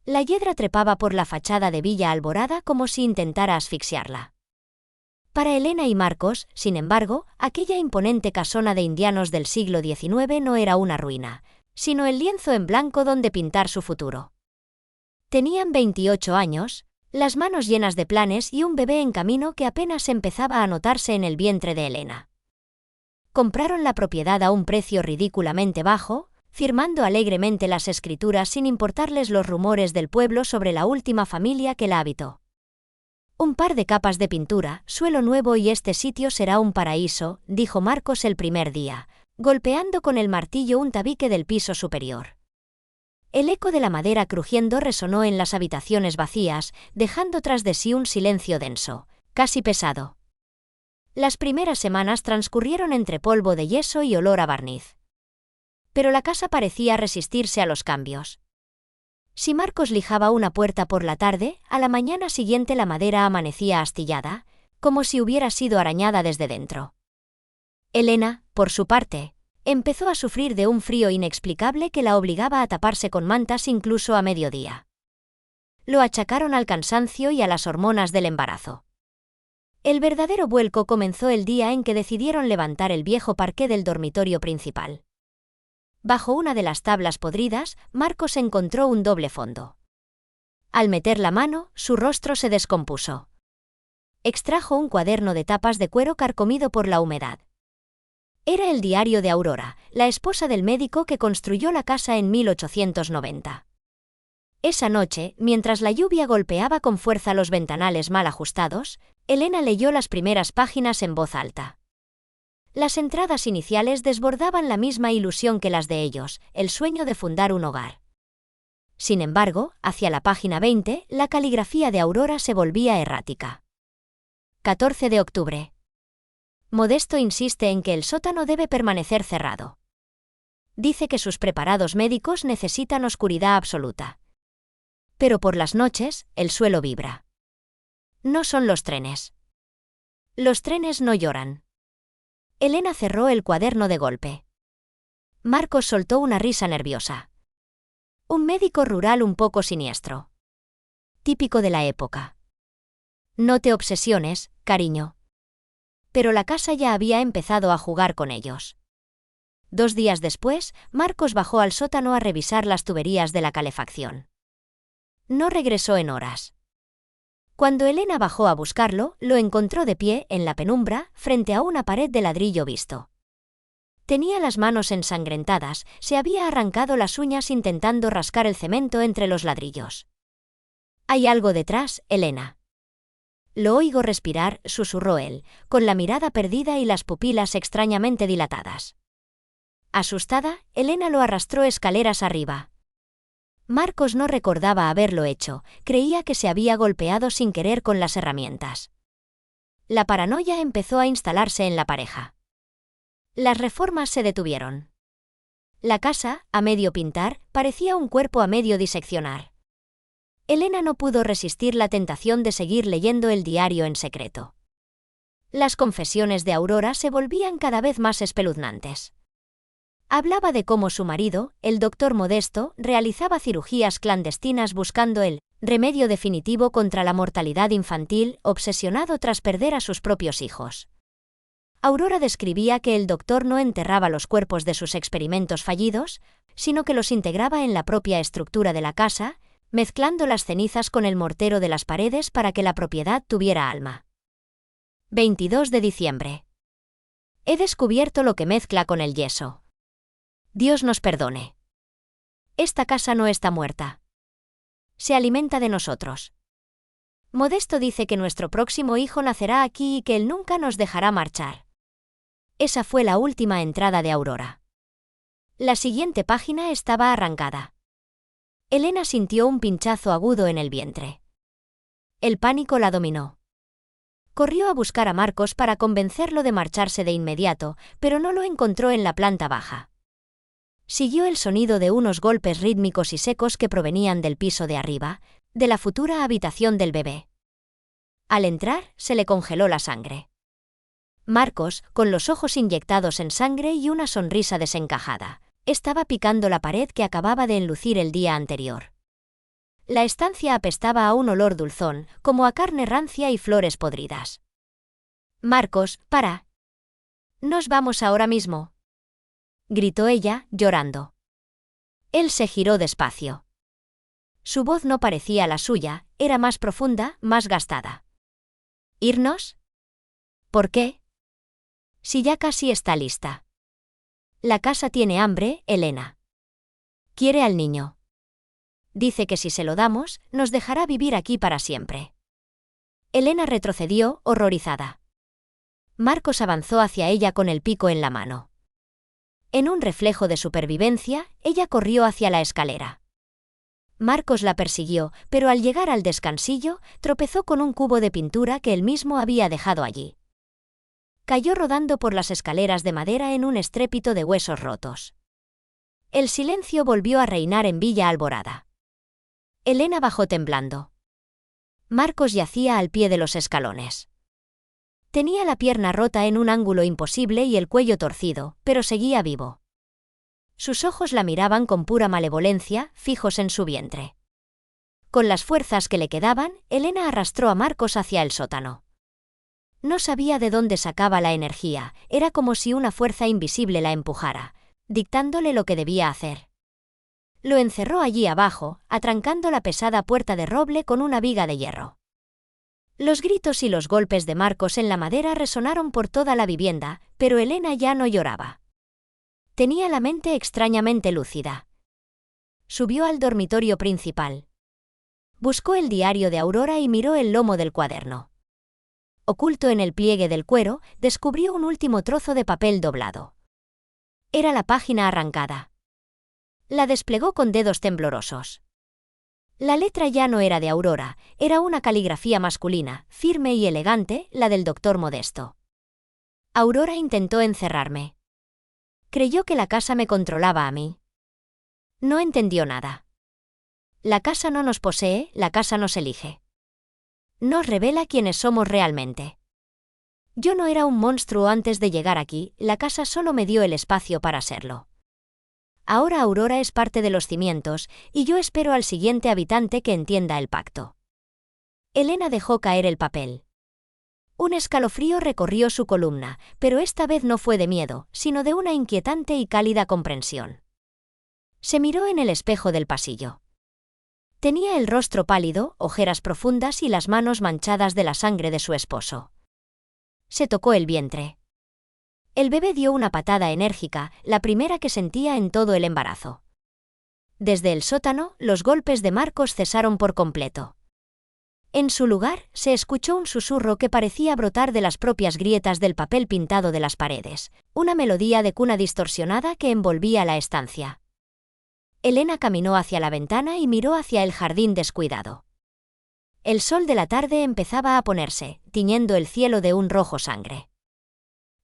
La hiedra trepaba por la fachada de Villa Alborada como si intentara asfixiarla. Para Elena y Marcos, sin embargo, aquella imponente casona de indianos del siglo XIX no era una ruina, sino el lienzo en blanco donde pintar su futuro. Tenían 28 años, las manos llenas de planes y un bebé en camino que apenas empezaba a notarse en el vientre de Elena. Compraron la propiedad a un precio ridículamente bajo, firmando alegremente las escrituras sin importarles los rumores del pueblo sobre la última familia que la habitó. Un par de capas de pintura, suelo nuevo y este sitio será un paraíso, dijo Marcos el primer día, golpeando con el martillo un tabique del piso superior. El eco de la madera crujiendo resonó en las habitaciones vacías, dejando tras de sí un silencio denso, casi pesado. Las primeras semanas transcurrieron entre polvo de yeso y olor a barniz. Pero la casa parecía resistirse a los cambios. Si Marcos lijaba una puerta por la tarde, a la mañana siguiente la madera amanecía astillada, como si hubiera sido arañada desde dentro. Elena, por su parte, empezó a sufrir de un frío inexplicable que la obligaba a taparse con mantas incluso a mediodía. Lo achacaron al cansancio y a las hormonas del embarazo. El verdadero vuelco comenzó el día en que decidieron levantar el viejo parqué del dormitorio principal. Bajo una de las tablas podridas, Marcos encontró un doble fondo. Al meter la mano, su rostro se descompuso. Extrajo un cuaderno de tapas de cuero carcomido por la humedad. Era el diario de Aurora, la esposa del médico que construyó la casa en 1890. Esa noche, mientras la lluvia golpeaba con fuerza los ventanales mal ajustados, Elena leyó las primeras páginas en voz alta. Las entradas iniciales desbordaban la misma ilusión que las de ellos, el sueño de fundar un hogar. Sin embargo, hacia la página 20, la caligrafía de Aurora se volvía errática. 14 de octubre. Modesto insiste en que el sótano debe permanecer cerrado. Dice que sus preparados médicos necesitan oscuridad absoluta. Pero por las noches, el suelo vibra. No son los trenes. Los trenes no lloran. Elena cerró el cuaderno de golpe. Marcos soltó una risa nerviosa. Un médico rural un poco siniestro. Típico de la época. No te obsesiones, cariño. Pero la casa ya había empezado a jugar con ellos. 2 días después, Marcos bajó al sótano a revisar las tuberías de la calefacción. No regresó en horas. Cuando Elena bajó a buscarlo, lo encontró de pie, en la penumbra, frente a una pared de ladrillo visto. Tenía las manos ensangrentadas, se había arrancado las uñas intentando rascar el cemento entre los ladrillos. «Hay algo detrás, Elena». «Lo oigo respirar», susurró él, con la mirada perdida y las pupilas extrañamente dilatadas. Asustada, Elena lo arrastró escaleras arriba. Marcos no recordaba haberlo hecho, creía que se había golpeado sin querer con las herramientas. La paranoia empezó a instalarse en la pareja. Las reformas se detuvieron. La casa, a medio pintar, parecía un cuerpo a medio diseccionar. Elena no pudo resistir la tentación de seguir leyendo el diario en secreto. Las confesiones de Aurora se volvían cada vez más espeluznantes. Hablaba de cómo su marido, el doctor Modesto, realizaba cirugías clandestinas buscando el remedio definitivo contra la mortalidad infantil, obsesionado tras perder a sus propios hijos. Aurora describía que el doctor no enterraba los cuerpos de sus experimentos fallidos, sino que los integraba en la propia estructura de la casa, mezclando las cenizas con el mortero de las paredes para que la propiedad tuviera alma. 22 de diciembre. He descubierto lo que mezcla con el yeso. Dios nos perdone. Esta casa no está muerta. Se alimenta de nosotros. Modesto dice que nuestro próximo hijo nacerá aquí y que él nunca nos dejará marchar. Esa fue la última entrada de Aurora. La siguiente página estaba arrancada. Elena sintió un pinchazo agudo en el vientre. El pánico la dominó. Corrió a buscar a Marcos para convencerlo de marcharse de inmediato, pero no lo encontró en la planta baja. Siguió el sonido de unos golpes rítmicos y secos que provenían del piso de arriba, de la futura habitación del bebé. Al entrar, se le congeló la sangre. Marcos, con los ojos inyectados en sangre y una sonrisa desencajada, estaba picando la pared que acababa de enlucir el día anterior. La estancia apestaba a un olor dulzón, como a carne rancia y flores podridas. «Marcos, para. ¿Nos vamos ahora mismo?», gritó ella, llorando. Él se giró despacio. Su voz no parecía la suya, era más profunda, más gastada. «¿Irnos? ¿Por qué? Si ya casi está lista. La casa tiene hambre, Elena. Quiere al niño. Dice que si se lo damos, nos dejará vivir aquí para siempre». Elena retrocedió, horrorizada. Marcos avanzó hacia ella con el pico en la mano. En un reflejo de supervivencia, ella corrió hacia la escalera. Marcos la persiguió, pero al llegar al descansillo, tropezó con un cubo de pintura que él mismo había dejado allí. Cayó rodando por las escaleras de madera en un estrépito de huesos rotos. El silencio volvió a reinar en Villa Alborada. Elena bajó temblando. Marcos yacía al pie de los escalones. Tenía la pierna rota en un ángulo imposible y el cuello torcido, pero seguía vivo. Sus ojos la miraban con pura malevolencia, fijos en su vientre. Con las fuerzas que le quedaban, Elena arrastró a Marcos hacia el sótano. No sabía de dónde sacaba la energía, era como si una fuerza invisible la empujara, dictándole lo que debía hacer. Lo encerró allí abajo, atrancando la pesada puerta de roble con una viga de hierro. Los gritos y los golpes de Marcos en la madera resonaron por toda la vivienda, pero Elena ya no lloraba. Tenía la mente extrañamente lúcida. Subió al dormitorio principal. Buscó el diario de Aurora y miró el lomo del cuaderno. Oculto en el pliegue del cuero, descubrió un último trozo de papel doblado. Era la página arrancada. La desplegó con dedos temblorosos. La letra ya no era de Aurora, era una caligrafía masculina, firme y elegante, la del doctor Modesto. Aurora intentó encerrarme. Creyó que la casa me controlaba a mí. No entendió nada. La casa no nos posee, la casa nos elige. Nos revela quiénes somos realmente. Yo no era un monstruo antes de llegar aquí, la casa solo me dio el espacio para serlo. Ahora Aurora es parte de los cimientos, y yo espero al siguiente habitante que entienda el pacto. Elena dejó caer el papel. Un escalofrío recorrió su columna, pero esta vez no fue de miedo, sino de una inquietante y cálida comprensión. Se miró en el espejo del pasillo. Tenía el rostro pálido, ojeras profundas y las manos manchadas de la sangre de su esposo. Se tocó el vientre. El bebé dio una patada enérgica, la primera que sentía en todo el embarazo. Desde el sótano, los golpes de Marcos cesaron por completo. En su lugar, se escuchó un susurro que parecía brotar de las propias grietas del papel pintado de las paredes, una melodía de cuna distorsionada que envolvía la estancia. Elena caminó hacia la ventana y miró hacia el jardín descuidado. El sol de la tarde empezaba a ponerse, tiñendo el cielo de un rojo sangre.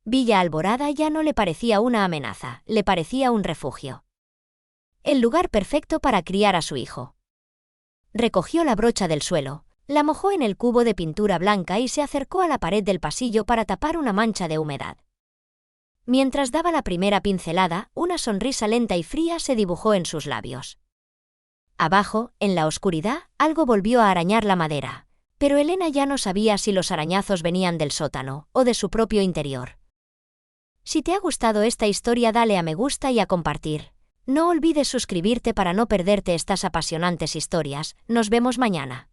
Villa Alborada ya no le parecía una amenaza, le parecía un refugio. El lugar perfecto para criar a su hijo. Recogió la brocha del suelo, la mojó en el cubo de pintura blanca y se acercó a la pared del pasillo para tapar una mancha de humedad. Mientras daba la primera pincelada, una sonrisa lenta y fría se dibujó en sus labios. Abajo, en la oscuridad, algo volvió a arañar la madera, pero Elena ya no sabía si los arañazos venían del sótano o de su propio interior. Si te ha gustado esta historia, dale a me gusta y a compartir. No olvides suscribirte para no perderte estas apasionantes historias. Nos vemos mañana.